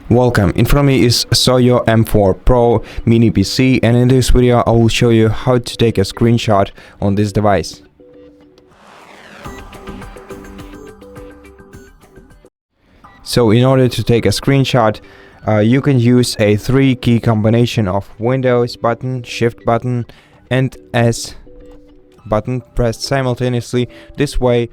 Welcome, in front of me is Soyo M4 Pro Mini PC, and in this video I will show you how to take a screenshot on this device. So in order to take a screenshot, you can use a 3-key combination of Windows button, Shift button and S button pressed simultaneously. This way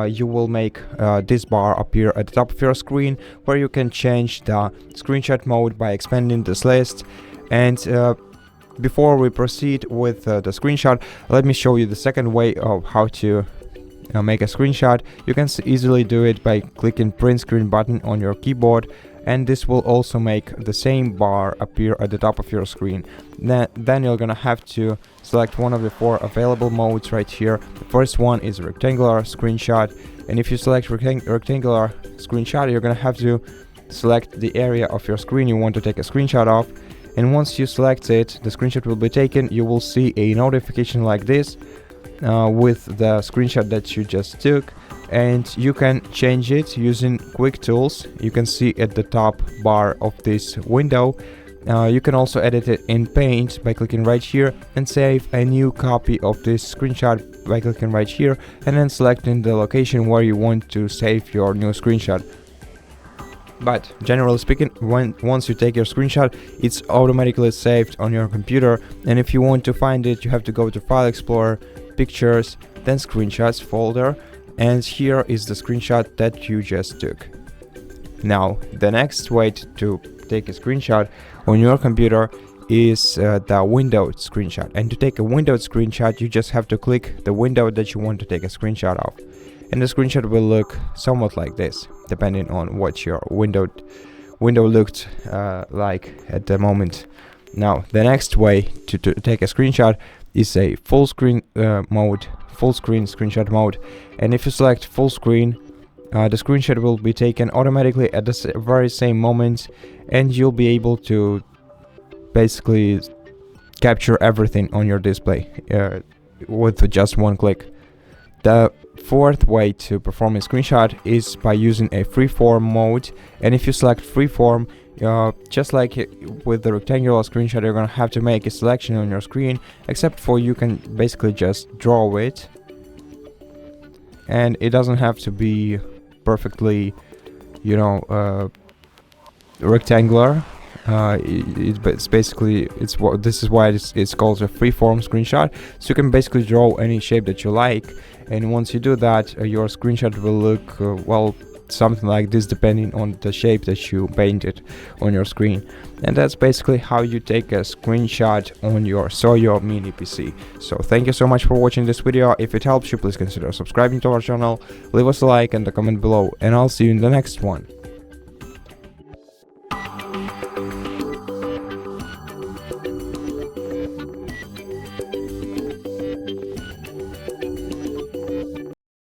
you will make this bar appear at the top of your screen, where you can change the screenshot mode by expanding this list. And before we proceed with the screenshot, let me show you the second way of how to make a screenshot. You can easily do it by clicking print screen button on your keyboard, and this will also make the same bar appear at the top of your screen. Then you're gonna have to select one of the 4 available modes right here. The first one is rectangular screenshot, and if you select rectangular screenshot, you're gonna have to select the area of your screen you want to take a screenshot of. And once you select it, the screenshot will be taken. You will see a notification like this with the screenshot that you just took, and you can change it using quick tools. You can see at the top bar of this window. You can also edit it in Paint by clicking right here, and save a new copy of this screenshot by clicking right here and then selecting the location where you want to save your new screenshot. But generally speaking, once you take your screenshot, it's automatically saved on your computer, and if you want to find it, you have to go to File Explorer, Pictures, then Screenshots folder, and here is the screenshot that you just took. Now the next way to take a screenshot on your computer is the windowed screenshot. And to take a windowed screenshot, you just have to click the window that you want to take a screenshot of, and the screenshot will look somewhat like this, depending on what your window looked like at the moment. Now the next way to take a screenshot is a full screen screenshot mode, and if you select full screen, the screenshot will be taken automatically at the very same moment, and you'll be able to basically capture everything on your display with just one click. The fourth way to perform a screenshot is by using a Freeform mode, and if you select Freeform, just like with the rectangular screenshot, you're gonna have to make a selection on your screen, except for you can basically just draw it, and it doesn't have to be perfectly, rectangular. It's basically this is why it's called a freeform screenshot. So you can basically draw any shape that you like, and once you do that, your screenshot will look well, something like this, depending on the shape that you painted on your screen. And that's basically how you take a screenshot on your Soyo Mini PC. So thank you so much for watching this video. If it helps you, please consider subscribing to our channel, leave us a like and a comment below, and I'll see you in the next one.